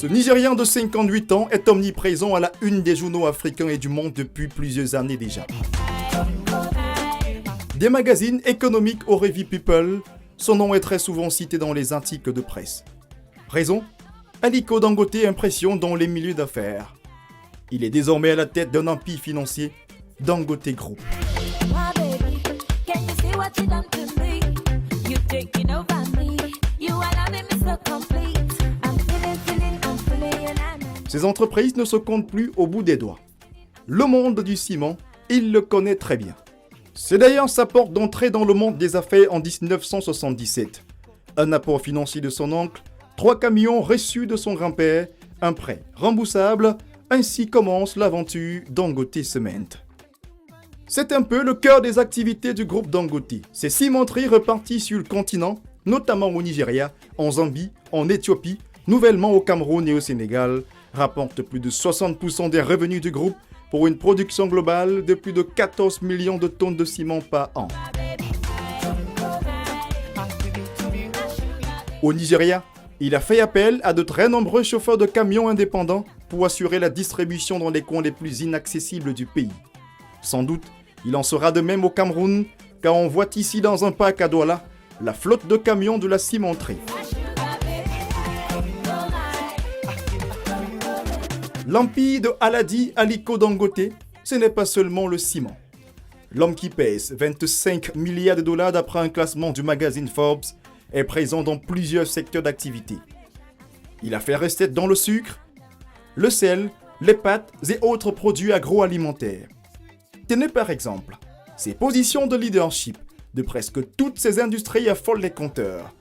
Ce Nigérian de 58 ans est omniprésent à la une des journaux africains et du monde depuis plusieurs années déjà. Des magazines économiques au Review People, son nom est très souvent cité dans les articles de presse. Raison ? Aliko Dangote impressionne dans les milieux d'affaires. Il est désormais à la tête d'un empire financier, Dangote Group. Ces entreprises ne se comptent plus au bout des doigts. Le monde du ciment, il le connaît très bien. C'est d'ailleurs sa porte d'entrée dans le monde des affaires en 1977. Un apport financier de son oncle, 3 camions reçus de son grand-père, un prêt remboursable, ainsi commence l'aventure Dangote Cement. C'est un peu le cœur des activités du groupe Dangote. Ces cimenteries reparties sur le continent, notamment au Nigeria, en Zambie, en Éthiopie, nouvellement au Cameroun et au Sénégal, rapportent plus de 60% des revenus du groupe pour une production globale de plus de 14 millions de tonnes de ciment par an. Au Nigeria, il a fait appel à de très nombreux chauffeurs de camions indépendants pour assurer la distribution dans les coins les plus inaccessibles du pays. Sans doute, il en sera de même au Cameroun, car on voit ici dans un parc à Douala la flotte de camions de la cimenterie. L'empire de Alhaji Aliko Dangote, ce n'est pas seulement le ciment. L'homme qui pèse 25 milliards de dollars d'après un classement du magazine Forbes est présent dans plusieurs secteurs d'activité. Il a fait recettes dans le sucre, le sel, les pâtes et autres produits agroalimentaires. Tenez par exemple, ses positions de leadership de presque toutes ces industries affolent les compteurs.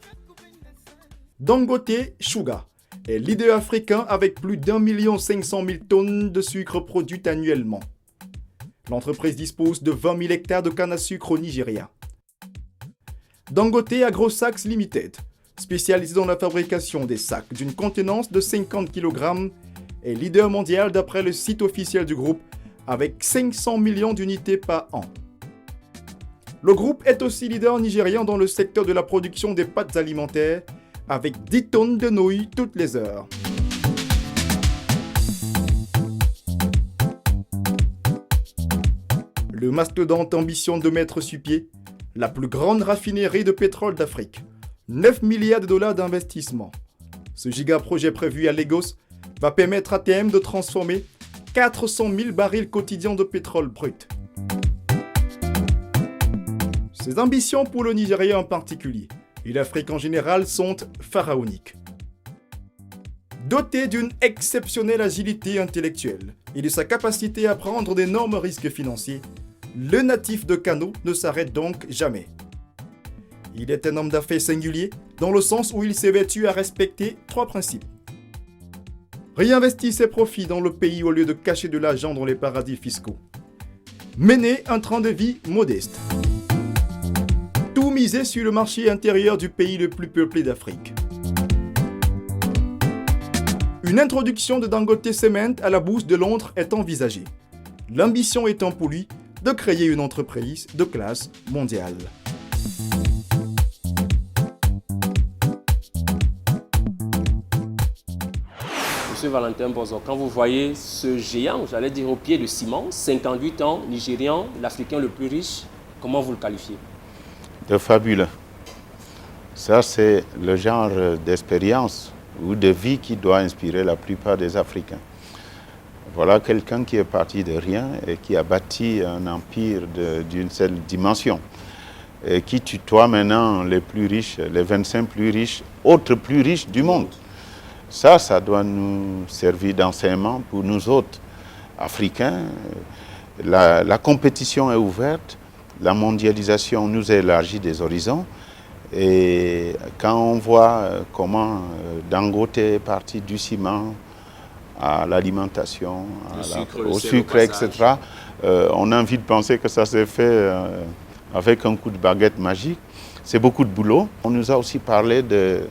Dangote Sugar est leader africain avec plus d'1 500 000 tonnes de sucre produites annuellement. L'entreprise dispose de 20 000 hectares de canne à sucre au Nigeria. Dangote AgroSacs Limited, spécialisé dans la fabrication des sacs d'une contenance de 50 kg, est leader mondial d'après le site officiel du groupe avec 500 millions d'unités par an. Le groupe est aussi leader nigérian dans le secteur de la production des pâtes alimentaires avec 10 tonnes de nouilles toutes les heures. Le mastodonte ambitionne de mettre sur pied la plus grande raffinerie de pétrole d'Afrique. 9 milliards de dollars d'investissement. Ce giga-projet prévu à Lagos va permettre à terme de transformer 400 000 barils quotidiens de pétrole brut. Ces ambitions pour le Nigeria en particulier et l'Afrique en général sont pharaoniques. Doté d'une exceptionnelle agilité intellectuelle et de sa capacité à prendre d'énormes risques financiers, le natif de Kano ne s'arrête donc jamais. Il est un homme d'affaires singulier dans le sens où il s'évertue à respecter 3 principes. Réinvestir ses profits dans le pays au lieu de cacher de l'argent dans les paradis fiscaux. Mener un train de vie modeste. Tout miser sur le marché intérieur du pays le plus peuplé d'Afrique. Une introduction de Dangote Cement à la bourse de Londres est envisagée. L'ambition étant pour lui de créer une entreprise de classe mondiale. Monsieur Valentin Bozo, quand vous voyez ce géant, j'allais dire au pied de ciment, 58 ans, Nigérian, l'Africain le plus riche, comment vous le qualifiez? De fabuleux. Ça, c'est le genre d'expérience ou de vie qui doit inspirer la plupart des Africains. Voilà quelqu'un qui est parti de rien et qui a bâti un empire d'une seule dimension et qui tutoie maintenant les plus riches, les 25 plus riches, autres plus riches du monde. Ça doit nous servir d'enseignement pour nous autres Africains. La compétition est ouverte, la mondialisation nous élargit des horizons. Et quand on voit comment Dangote est parti du ciment à l'alimentation, au sucre, etc., on a envie de penser que ça s'est fait avec un coup de baguette magique. C'est beaucoup de boulot. On nous a aussi parlé de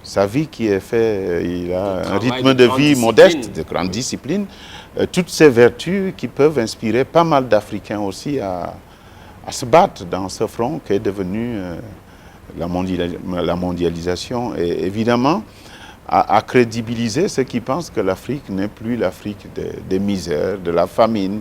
sa vie qui est faite, il a un rythme de vie modeste, de grande discipline, toutes ces vertus qui peuvent inspirer pas mal d'Africains aussi à se battre dans ce front qui est devenu la mondialisation. Et évidemment, à crédibiliser ceux qui pensent que l'Afrique n'est plus l'Afrique des misères, de la famine,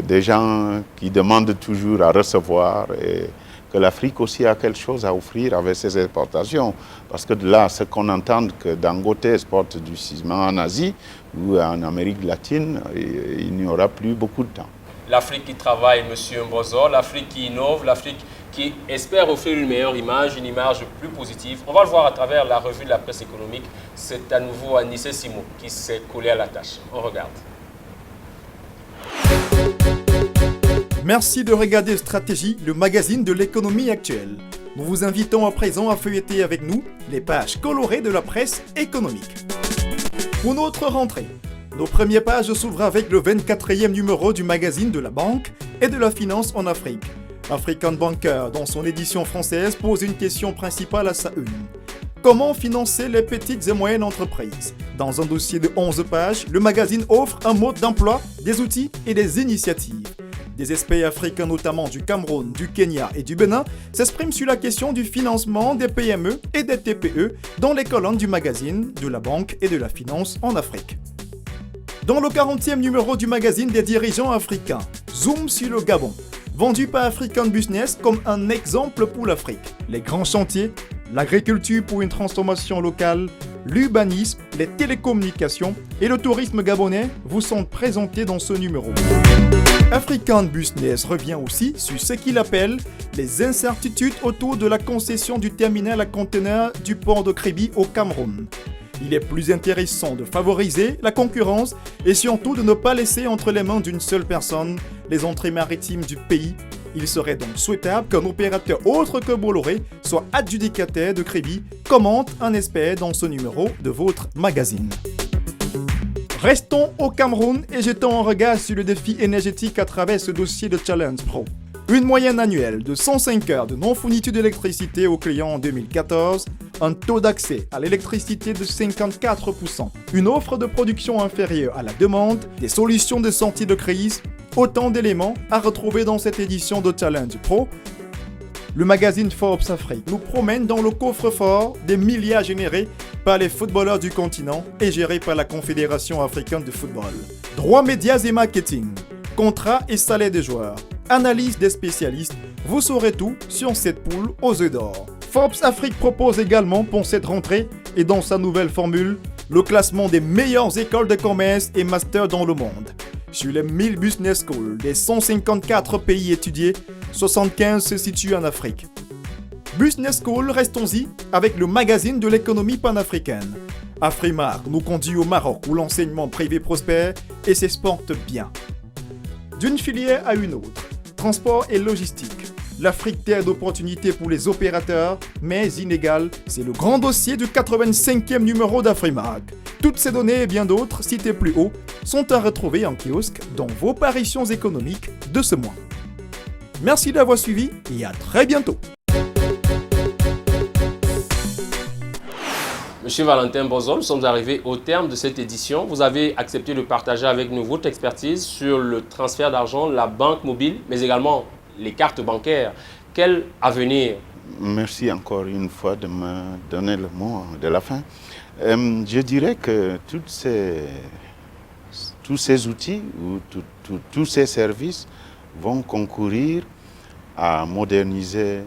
des gens qui demandent toujours à recevoir, et que l'Afrique aussi a quelque chose à offrir avec ses exportations. Parce que de là, ce qu'on entend que Dangote exporte du ciment en Asie ou en Amérique latine, il n'y aura plus beaucoup de temps. L'Afrique qui travaille, M. Mbozor, l'Afrique qui innove, l'Afrique qui espère offrir une meilleure image, une image plus positive. On va le voir à travers la revue de la presse économique. C'est à nouveau Anissé Simo qui s'est collé à la tâche. On regarde. Merci de regarder Stratégie, le magazine de l'économie actuelle. Nous vous invitons à présent à feuilleter avec nous les pages colorées de la presse économique. Pour notre rentrée, nos premières pages s'ouvrent avec le 24e numéro du magazine de la banque et de la finance en Afrique. African Banker, dans son édition française, pose une question principale à sa une. Comment financer les petites et moyennes entreprises? Dans un dossier de 11 pages, le magazine offre un mode d'emploi, des outils et des initiatives. Des experts africains, notamment du Cameroun, du Kenya et du Bénin, s'expriment sur la question du financement des PME et des TPE dans les colonnes du magazine de la banque et de la finance en Afrique. Dans le 40e numéro du magazine des dirigeants africains, zoom sur le Gabon, vendu par African Business comme un exemple pour l'Afrique. Les grands chantiers, l'agriculture pour une transformation locale, l'urbanisme, les télécommunications et le tourisme gabonais vous sont présentés dans ce numéro. African Business revient aussi sur ce qu'il appelle les incertitudes autour de la concession du terminal à conteneurs du port de Kribi au Cameroun. Il est plus intéressant de favoriser la concurrence et surtout de ne pas laisser entre les mains d'une seule personne les entrées maritimes du pays. Il serait donc souhaitable qu'un opérateur autre que Bolloré soit adjudicataire de Kribi, commente un expert dans ce numéro de votre magazine. Restons au Cameroun et jetons un regard sur le défi énergétique à travers ce dossier de Challenge Pro. Une moyenne annuelle de 105 heures de non-fourniture d'électricité aux clients en 2014, un taux d'accès à l'électricité de 54%, une offre de production inférieure à la demande, des solutions de sortie de crise, autant d'éléments à retrouver dans cette édition de Challenge Pro. Le magazine Forbes Afrique nous promène dans le coffre-fort des milliards générés par les footballeurs du continent et gérés par la Confédération africaine de football. Droits médias et marketing, contrats et salaires des joueurs, analyse des spécialistes, vous saurez tout sur cette poule aux œufs d'or. Forbes Afrique propose également pour cette rentrée et dans sa nouvelle formule, le classement des meilleures écoles de commerce et masters dans le monde. Sur les 1000 business schools des 154 pays étudiés, 75 se situent en Afrique. Business School, restons-y avec le magazine de l'économie panafricaine. Afrimar nous conduit au Maroc où l'enseignement privé prospère et s'exporte bien. D'une filière à une autre, transport et logistique. L'Afrique terre d'opportunités pour les opérateurs, mais inégale, c'est le grand dossier du 85e numéro d'Afrimag. Toutes ces données et bien d'autres, citées plus haut, sont à retrouver en kiosque dans vos paritions économiques de ce mois. Merci d'avoir suivi et à très bientôt. Monsieur Valentin Mbozor, nous sommes arrivés au terme de cette édition. Vous avez accepté de partager avec nous votre expertise sur le transfert d'argent, la banque mobile, mais également les cartes bancaires. Quel avenir? Merci encore une fois de me donner le mot de la fin. Je dirais que tous ces outils ou tous ces services vont concourir à moderniser,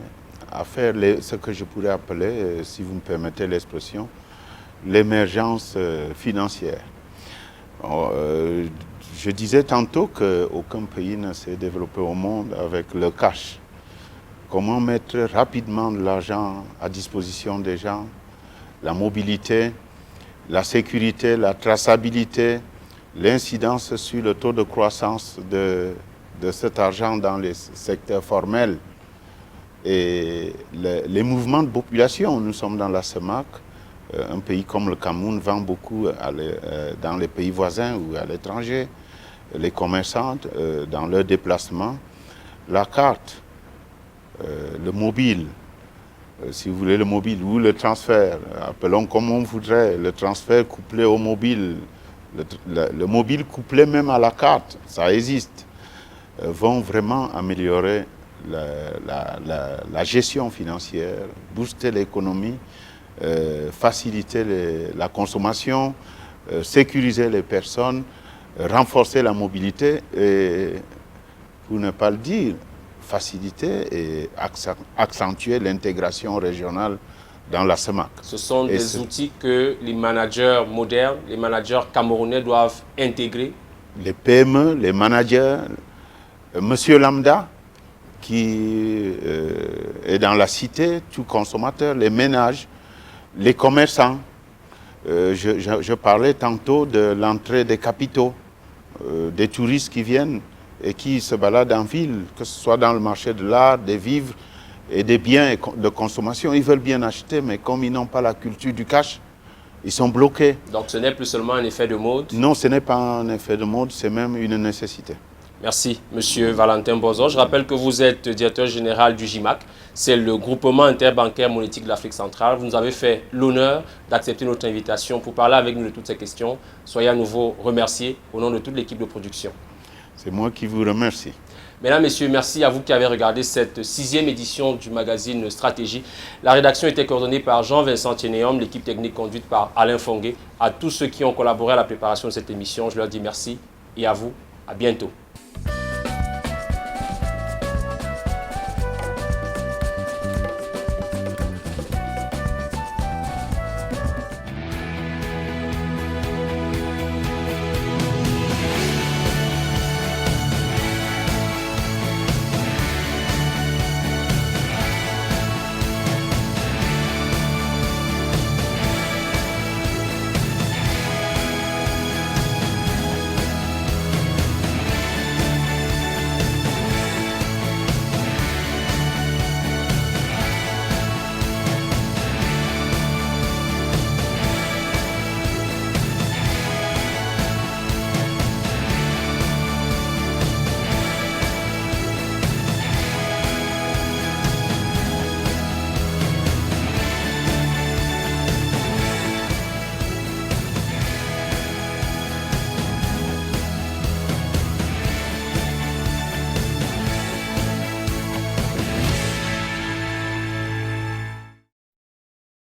à faire ce que je pourrais appeler, si vous me permettez l'expression, l'émergence financière. Je disais tantôt qu'aucun pays ne s'est développé au monde avec le cash. Comment mettre rapidement de l'argent à disposition des gens, la mobilité, la sécurité, la traçabilité, l'incidence sur le taux de croissance de cet argent dans les secteurs formels et les mouvements de population. Nous sommes dans la CEMAC. Un pays comme le Cameroun vend beaucoup dans les pays voisins ou à l'étranger. Les commerçants, dans leurs déplacements, la carte, le mobile, si vous voulez le mobile, ou le transfert, appelons comme on voudrait, le transfert couplé au mobile, le mobile couplé même à la carte, ça existe, vont vraiment améliorer la gestion financière, booster l'économie faciliter la consommation, sécuriser les personnes, renforcer la mobilité et, pour ne pas le dire, faciliter et accentuer l'intégration régionale dans la CEMAC. Ce sont des outils que les managers modernes, les managers camerounais doivent intégrer. Les PME, les managers, Monsieur Lambda, qui est dans la cité, tout consommateur, les ménages, les commerçants. Je parlais tantôt de l'entrée des capitaux, des touristes qui viennent et qui se baladent en ville, que ce soit dans le marché de l'art, des vivres et des biens de consommation. Ils veulent bien acheter, mais comme ils n'ont pas la culture du cash, ils sont bloqués. Donc ce n'est plus seulement un effet de mode? Non, ce n'est pas un effet de mode, c'est même une nécessité. Merci, Monsieur Valentin Bozo. Je rappelle que vous êtes directeur général du GIMAC. C'est le groupement interbancaire monétique de l'Afrique centrale. Vous nous avez fait l'honneur d'accepter notre invitation pour parler avec nous de toutes ces questions. Soyez à nouveau remerciés au nom de toute l'équipe de production. C'est moi qui vous remercie. Mesdames, Messieurs, merci à vous qui avez regardé cette 6e édition du magazine Stratégie. La rédaction était coordonnée par Jean-Vincent Tienéum, l'équipe technique conduite par Alain Fonguet. À tous ceux qui ont collaboré à la préparation de cette émission, je leur dis merci et à vous, à bientôt.